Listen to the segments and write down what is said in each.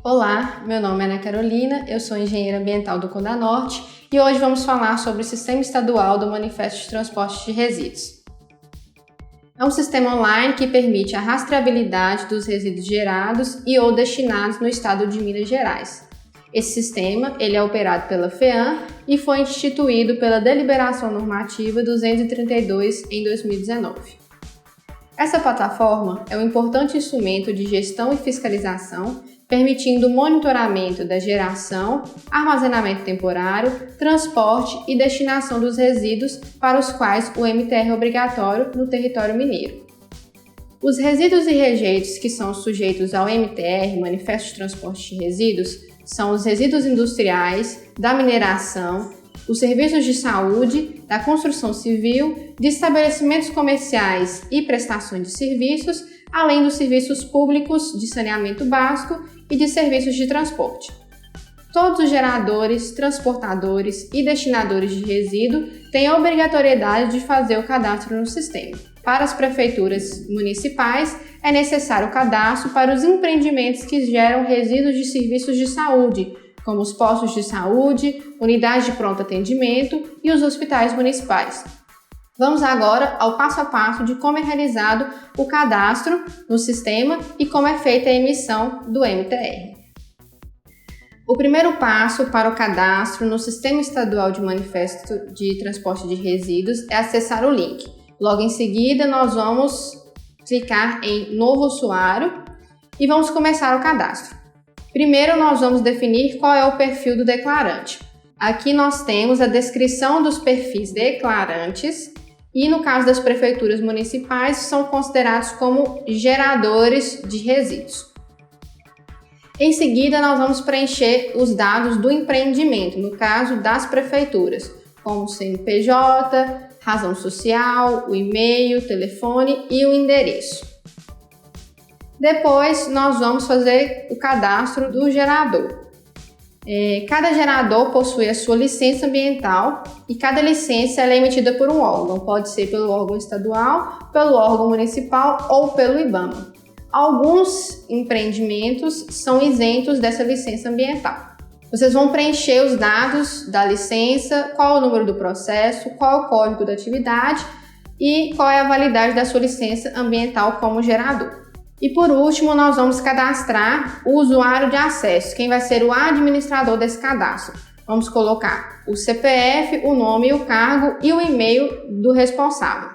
Olá, meu nome é Ana Carolina, eu sou engenheira ambiental do Condanorte e hoje vamos falar sobre o Sistema Estadual do Manifesto de Transporte de Resíduos. É um sistema online que permite a rastreabilidade dos resíduos gerados e ou destinados no estado de Minas Gerais. Esse sistema ele é operado pela FEAM e foi instituído pela Deliberação Normativa 232 em 2019. Essa plataforma é um importante instrumento de gestão e fiscalização, permitindo o monitoramento da geração, armazenamento temporário, transporte e destinação dos resíduos para os quais o MTR é obrigatório no território mineiro. Os resíduos e rejeitos que são sujeitos ao MTR, Manifesto de Transporte de Resíduos, são os resíduos industriais, da mineração, os serviços de saúde, da construção civil, de estabelecimentos comerciais e prestações de serviços, além dos serviços públicos de saneamento básico e de serviços de transporte. Todos os geradores, transportadores e destinadores de resíduo têm a obrigatoriedade de fazer o cadastro no sistema. Para as prefeituras municipais, é necessário o cadastro para os empreendimentos que geram resíduos de serviços de saúde, como os postos de saúde, unidades de pronto atendimento e os hospitais municipais. Vamos agora ao passo a passo de como é realizado o cadastro no sistema e como é feita a emissão do MTR. O primeiro passo para o cadastro no Sistema Estadual de Manifesto de Transporte de Resíduos é acessar o link. Logo em seguida, nós vamos clicar em Novo Usuário e vamos começar o cadastro. Primeiro, nós vamos definir qual é o perfil do declarante. Aqui nós temos a descrição dos perfis declarantes e, no caso das prefeituras municipais, são considerados como geradores de resíduos. Em seguida, nós vamos preencher os dados do empreendimento, no caso das prefeituras, como o CNPJ, razão social, o e-mail, o telefone e o endereço. Depois, nós vamos fazer o cadastro do gerador. Cada gerador possui a sua licença ambiental e cada licença é emitida por um órgão, pode ser pelo órgão estadual, pelo órgão municipal ou pelo IBAMA. Alguns empreendimentos são isentos dessa licença ambiental. Vocês vão preencher os dados da licença, qual é o número do processo, qual é o código da atividade e qual é a validade da sua licença ambiental como gerador. E por último, nós vamos cadastrar o usuário de acesso, quem vai ser o administrador desse cadastro. Vamos colocar o CPF, o nome, o cargo e o e-mail do responsável.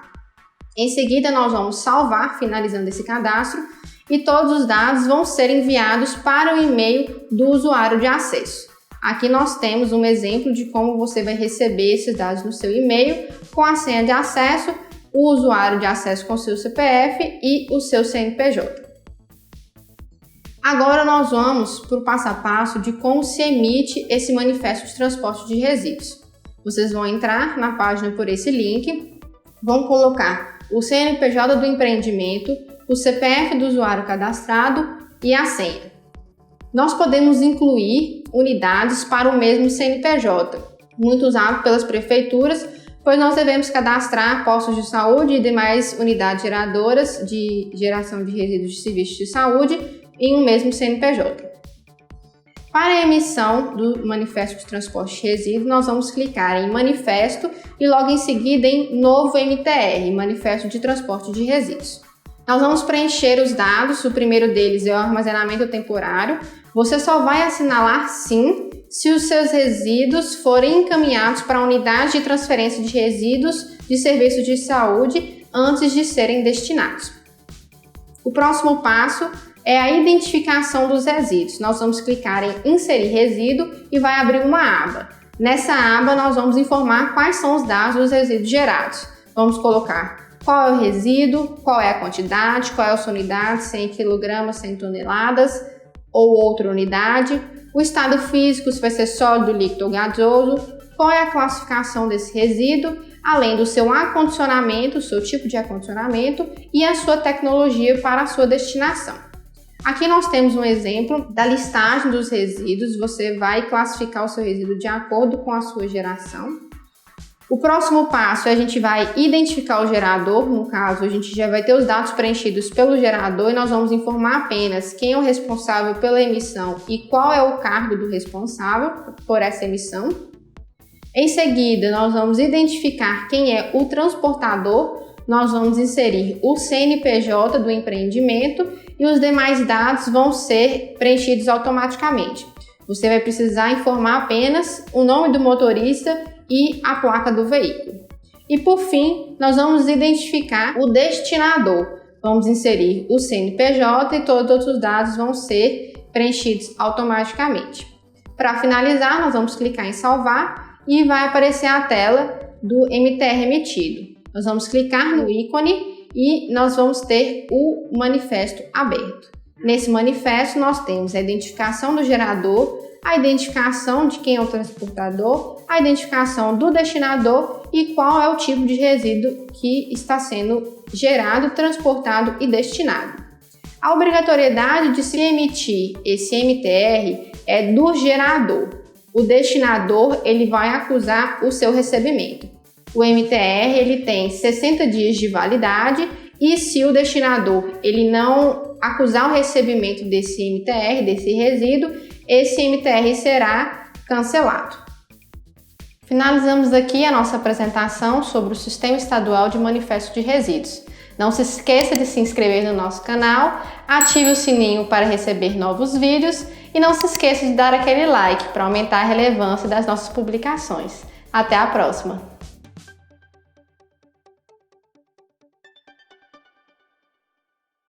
Em seguida, nós vamos salvar, finalizando esse cadastro, e todos os dados vão ser enviados para o e-mail do usuário de acesso. Aqui nós temos um exemplo de como você vai receber esses dados no seu e-mail com a senha de acesso, o usuário de acesso com seu CPF e o seu CNPJ. Agora nós vamos para o passo a passo de como se emite esse manifesto de transporte de resíduos. Vocês vão entrar na página por esse link, vão colocar o CNPJ do empreendimento, o CPF do usuário cadastrado e a senha. Nós podemos incluir unidades para o mesmo CNPJ, muito usado pelas prefeituras, pois nós devemos cadastrar postos de saúde e demais unidades geradoras de geração de resíduos de serviços de saúde em um mesmo CNPJ. Para a emissão do Manifesto de Transporte de Resíduos, nós vamos clicar em Manifesto e logo em seguida em Novo MTR, Manifesto de Transporte de Resíduos. Nós vamos preencher os dados, o primeiro deles é o armazenamento temporário. Você só vai assinalar sim se os seus resíduos forem encaminhados para a unidade de transferência de resíduos de serviços de saúde antes de serem destinados. O próximo passo é a identificação dos resíduos. Nós vamos clicar em Inserir resíduo e vai abrir uma aba. Nessa aba nós vamos informar quais são os dados dos resíduos gerados. Vamos colocar qual é o resíduo, qual é a quantidade, qual é a sua unidade, 100 kg, 100 toneladas ou outra unidade, o estado físico, se vai ser sólido, líquido ou gasoso, qual é a classificação desse resíduo, além do seu acondicionamento, o seu tipo de acondicionamento e a sua tecnologia para a sua destinação. Aqui nós temos um exemplo da listagem dos resíduos. Você vai classificar o seu resíduo de acordo com a sua geração. O próximo passo é a gente vai identificar o gerador, no caso a gente já vai ter os dados preenchidos pelo gerador e nós vamos informar apenas quem é o responsável pela emissão e qual é o cargo do responsável por essa emissão. Em seguida, nós vamos identificar quem é o transportador, nós vamos inserir o CNPJ do empreendimento e os demais dados vão ser preenchidos automaticamente. Você vai precisar informar apenas o nome do motorista e a placa do veículo. E por fim, nós vamos identificar o destinador. Vamos inserir o CNPJ e todos os outros dados vão ser preenchidos automaticamente. Para finalizar, nós vamos clicar em salvar e vai aparecer a tela do MTR emitido. Nós vamos clicar no ícone e nós vamos ter o manifesto aberto. Nesse manifesto nós temos a identificação do gerador, a identificação de quem é o transportador, a identificação do destinador e qual é o tipo de resíduo que está sendo gerado, transportado e destinado. A obrigatoriedade de se emitir esse MTR é do gerador. O destinador ele vai acusar o seu recebimento. O MTR ele tem 60 dias de validade e se o destinador ele não acusar o recebimento desse MTR, desse resíduo, esse MTR será cancelado. Finalizamos aqui a nossa apresentação sobre o Sistema Estadual de Manifesto de Resíduos. Não se esqueça de se inscrever no nosso canal, ative o sininho para receber novos vídeos e não se esqueça de dar aquele like para aumentar a relevância das nossas publicações. Até a próxima!